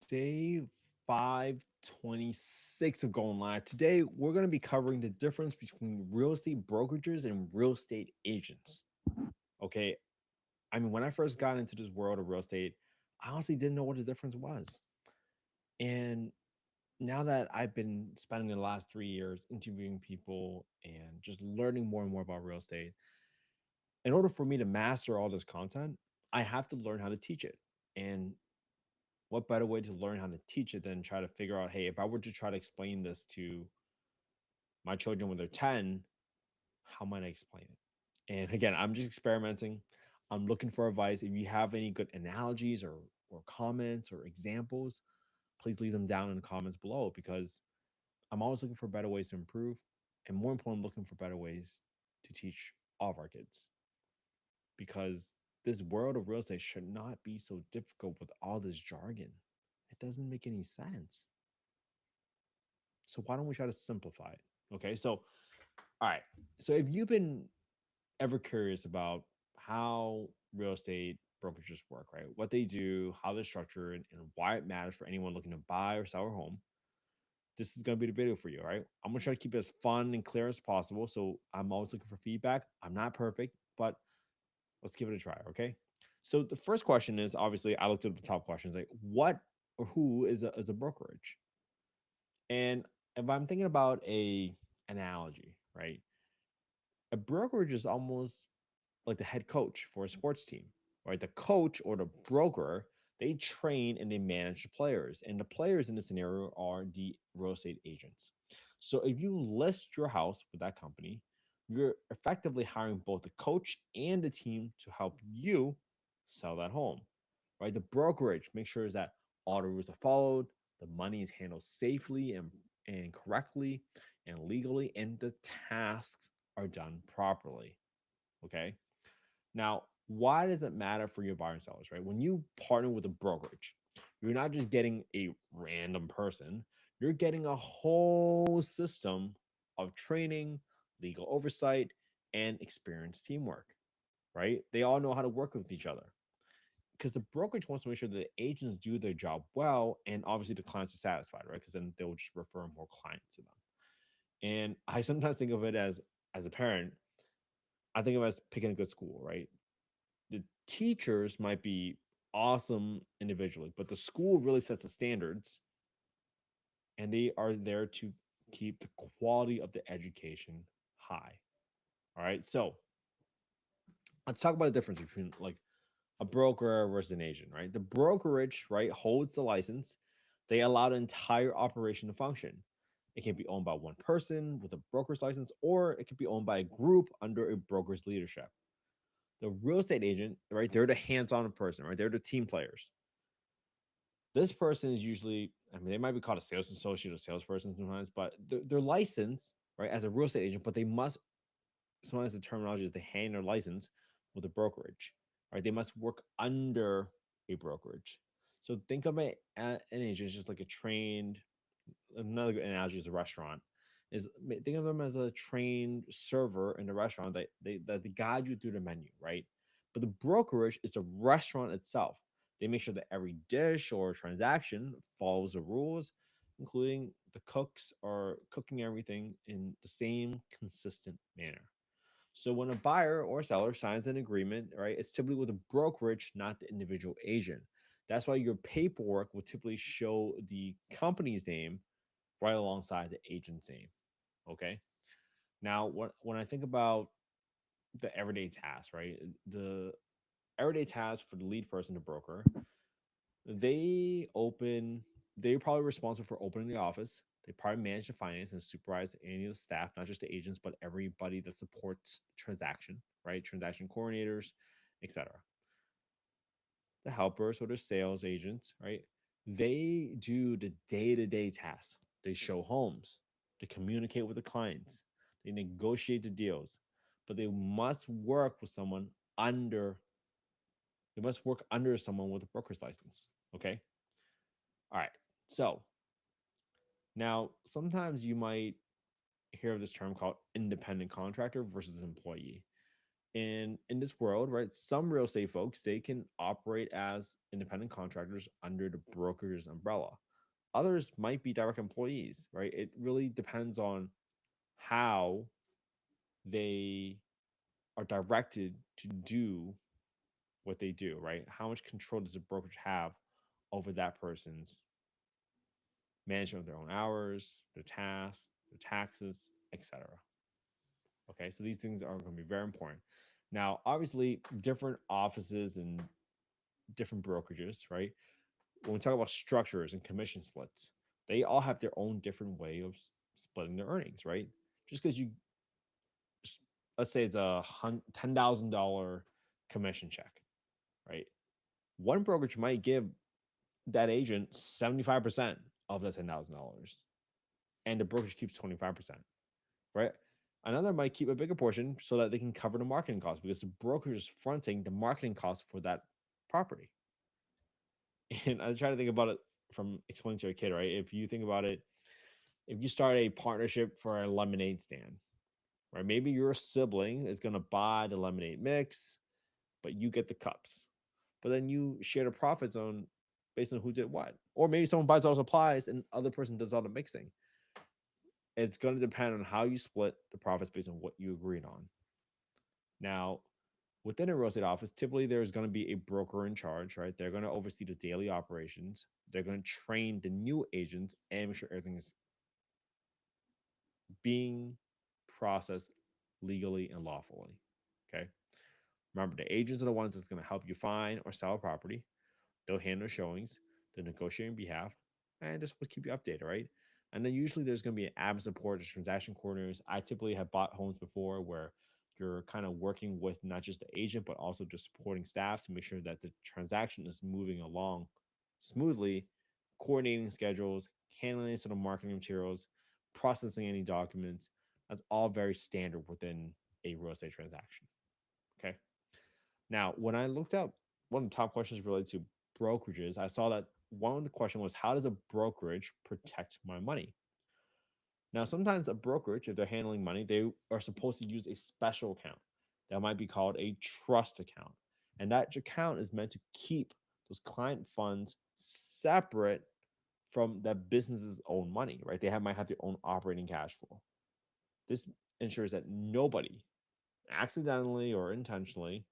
day 526 of Going Live. Today, we're going to be covering the difference between real estate brokerages and real estate agents. Okay. I mean, when I first got into this world of real estate, I honestly didn't know what the difference was. And now that I've been spending the last 3 years interviewing people and just learning more and more about real estate, in order for me to master all this content, I have to learn how to teach it. And what better way to learn how to teach it than try to figure out, hey, if I were to try to explain this to my children when they're 10, how might I explain it? And again, I'm just experimenting. I'm looking for advice. If you have any good analogies or comments or examples, please leave them down in the comments below because I'm always looking for better ways to improve. And more important, looking for better ways to teach all of our kids. Because this world of real estate should not be so difficult with all this jargon. It doesn't make any sense. So why don't we try to simplify it? Okay. So, all right. So if you've been ever curious about how real estate brokerages work, right? What they do, how they're structured, and why it matters for anyone looking to buy or sell a home, this is going to be the video for you, all right? I'm going to try to keep it as fun and clear as possible. So I'm always looking for feedback. I'm not perfect, but let's give it a try, okay? So the first question is obviously I looked at the top questions like what or who is a brokerage? And if I'm thinking about a analogy, right? A brokerage is almost like the head coach for a sports team, right? The coach or the broker, they train and they manage the players. And the players in this scenario are the real estate agents. So if you list your house with that company, you're effectively hiring both the coach and the team to help you sell that home, right? The brokerage makes sure that all the rules are followed, the money is handled safely and correctly and legally, and the tasks are done properly. Okay. Now, why does it matter for your buyer and sellers, right? When you partner with a brokerage, you're not just getting a random person, you're getting a whole system of training, legal oversight, and experienced teamwork, right? They all know how to work with each other because the brokerage wants to make sure that the agents do their job well and obviously the clients are satisfied, right? Because then they'll just refer more clients to them. And I sometimes think of it as a parent, I think of it as picking a good school, right? The teachers might be awesome individually, but the school really sets the standards and they are there to keep the quality of the education high. All right. So let's talk about the difference between like a broker versus an agent, right? The brokerage, right, holds the license. They allow the entire operation to function. It can be owned by one person with a broker's license, or it could be owned by a group under a broker's leadership. The real estate agent, right, they're the hands-on person, right? They're the team players. This person is usually, I mean, they might be called a sales associate or salesperson sometimes, but they're licensed, right, as a real estate agent, but they must, sometimes the terminology is they hang their license with a brokerage, right? They must work under a brokerage. So think of it as an agent, just like a trained, another good analogy is a restaurant. Is think of them as a trained server in the restaurant that they guide you through the menu, right? But the brokerage is the restaurant itself. They make sure that every dish or transaction follows the rules, including the cooks are cooking everything in the same consistent manner. So when a buyer or seller signs an agreement, right, it's typically with a brokerage, not the individual agent. That's why your paperwork will typically show the company's name right alongside the agent's name. Okay. Now, when I think about the everyday task, right, the everyday task for the lead person, the broker, they open. They're probably responsible for opening the office. They probably manage the finance and supervise any of the staff, not just the agents, but everybody that supports the transaction, right? Transaction coordinators, etc. The helpers or the sales agents, right? They do the day-to-day tasks. They show homes, they communicate with the clients, they negotiate the deals, but they must work with someone under, they must work under someone with a broker's license. Okay. All right. So now sometimes you might hear of this term called independent contractor versus employee. And in this world, right, some real estate folks, they can operate as independent contractors under the broker's umbrella. Others might be direct employees, right? It really depends on how they are directed to do what they do, right? How much control does the brokerage have over that person's management of their own hours, their tasks, their taxes, etc. Okay, so these things are going to be very important. Now, obviously, different offices and different brokerages, right? When we talk about structures and commission splits, they all have their own different way of splitting their earnings, right? Just because you, let's say it's a $10,000 commission check, right? One brokerage might give that agent 75% of the $10,000, and the brokerage keeps 25%, right? Another might keep a bigger portion so that they can cover the marketing costs because the brokerage is fronting the marketing costs for that property. And I try to think about it from explaining to a kid, right? If you think about it, if you start a partnership for a lemonade stand, right? Maybe your sibling is going to buy the lemonade mix, but you get the cups. But then you share the profits on based on who did what. Or maybe someone buys all the supplies and other person does all the mixing. It's going to depend on how you split the profits based on what you agreed on. Now, within a real estate office, typically there's going to be a broker in charge, right? They're going to oversee the daily operations. They're going to train the new agents and make sure everything is being processed legally and lawfully. Okay. Remember, the agents are the ones that's going to help you find or sell a property. They'll handle showings, they'll negotiate on behalf, and just will keep you updated, right? And then usually there's going to be an admin support, there's transaction coordinators. I typically have bought homes before where you're kind of working with not just the agent, but also just supporting staff to make sure that the transaction is moving along smoothly, coordinating schedules, handling some of the marketing materials, processing any documents. That's all very standard within a real estate transaction. Okay. Now, when I looked up one of the top questions related to brokerages, I saw that one of the question was, how does a brokerage protect my money? Now, sometimes a brokerage, if they're handling money, they are supposed to use a special account that might be called a trust account. And that account is meant to keep those client funds separate from that business's own money, right? Might have their own operating cash flow. This ensures that nobody accidentally or intentionally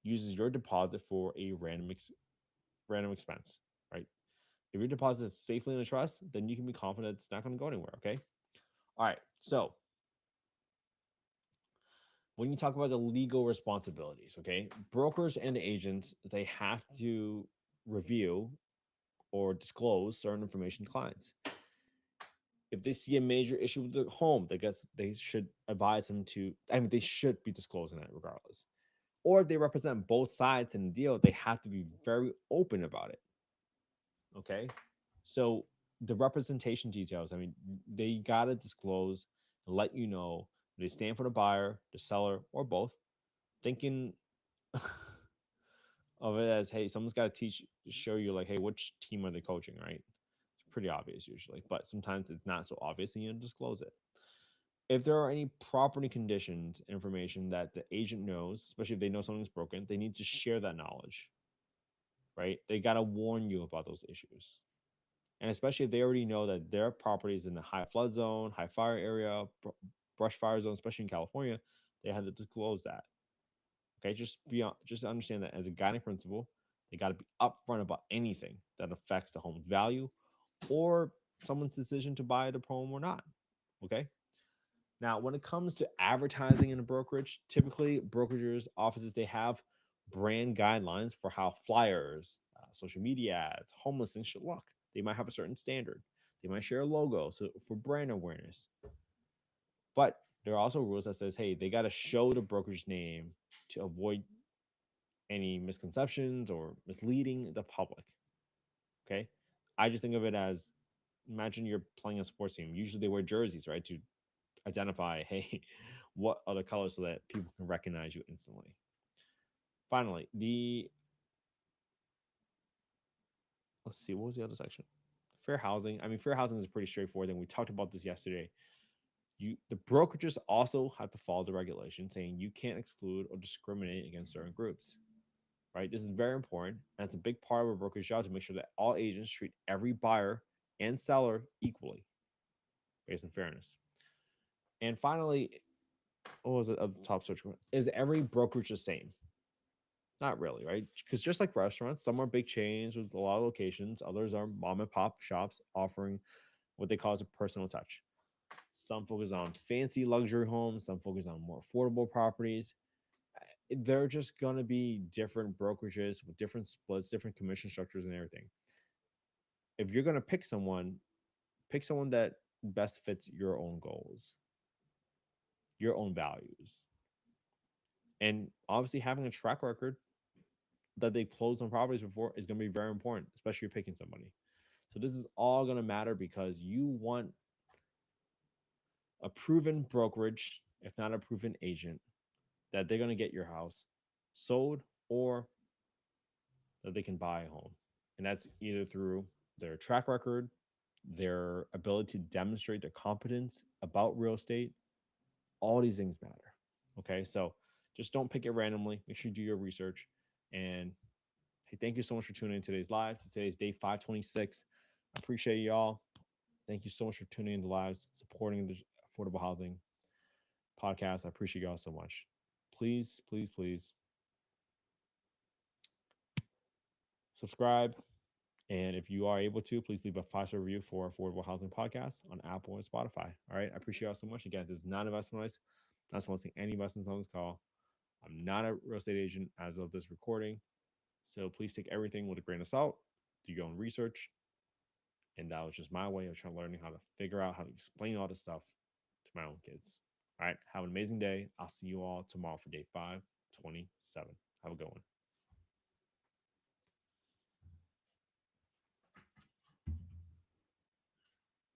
uses your deposit for a random expense, right? If your deposit is safely in a trust, then you can be confident it's not going to go anywhere. Okay. All right. So when you talk about the legal responsibilities, okay, brokers and agents, they have to review or disclose certain information to clients. If they see a major issue with the home, I guess they should advise them to, I mean, they should be disclosing that regardless. Or if they represent both sides in the deal, they have to be very open about it. Okay. So the representation details, I mean, they got to disclose and let you know they stand for the buyer, the seller, or both. Thinking of it as, hey, someone's got to show you, like, hey, which team are they coaching, right? It's pretty obvious usually, but sometimes it's not so obvious and you disclose it. If there are any property conditions information that the agent knows, especially if they know something's broken, they need to share that knowledge, right? They got to warn you about those issues. And especially if they already know that their property is in a high flood zone, high fire area, brush fire zone, especially in California, they have to disclose that. Okay, just understand that as a guiding principle, they got to be upfront about anything that affects the home's value or someone's decision to buy the home or not. Okay. Now, when it comes to advertising in a brokerage, typically brokerages offices they have brand guidelines for how flyers, social media ads, home listings should look. They might have a certain standard. They might share a logo so for brand awareness. But there are also rules that says, hey, they got to show the brokerage name to avoid any misconceptions or misleading the public. Okay, I just think of it as, imagine you're playing a sports team. Usually they wear jerseys, right, to identify, hey, what other colors so that people can recognize you instantly. Finally, let's see, what was the other section? Fair housing. I mean, fair housing is pretty straightforward, and we talked about this yesterday. The brokerages also have to follow the regulation saying you can't exclude or discriminate against certain groups, right? This is very important. And it's a big part of a brokerage job to make sure that all agents treat every buyer and seller equally based on fairness. And finally, what was it of the top search? Is every brokerage the same? Not really, right? Because just like restaurants, some are big chains with a lot of locations, others are mom and pop shops offering what they call as a personal touch. Some focus on fancy luxury homes, some focus on more affordable properties. They're just going to be different brokerages with different splits, different commission structures, and everything. If you're going to pick someone that best fits your own goals, your own values. And obviously, having a track record that they closed on properties before is going to be very important, especially if you're picking somebody. So, this is all going to matter because you want a proven brokerage, if not a proven agent, that they're going to get your house sold or that they can buy a home. And that's either through their track record, their ability to demonstrate their competence about real estate. All these things matter. Okay. So just don't pick it randomly. Make sure you do your research. And hey, thank you so much for tuning in today's live. Today's day 526. I appreciate y'all. Thank you so much for tuning in to lives, supporting the affordable housing podcast. I appreciate y'all so much. Please, please, please subscribe. And if you are able to, please leave a 5-star review for Affordable Housing Podcast on Apple and Spotify. All right. I appreciate y'all so much. Again, this is not investment advice. Not soliciting any investments on this call. I'm not a real estate agent as of this recording. So please take everything with a grain of salt. Do your own research. And that was just my way of trying learning how to figure out how to explain all this stuff to my own kids. All right. Have an amazing day. I'll see you all tomorrow for day 527. Have a good one.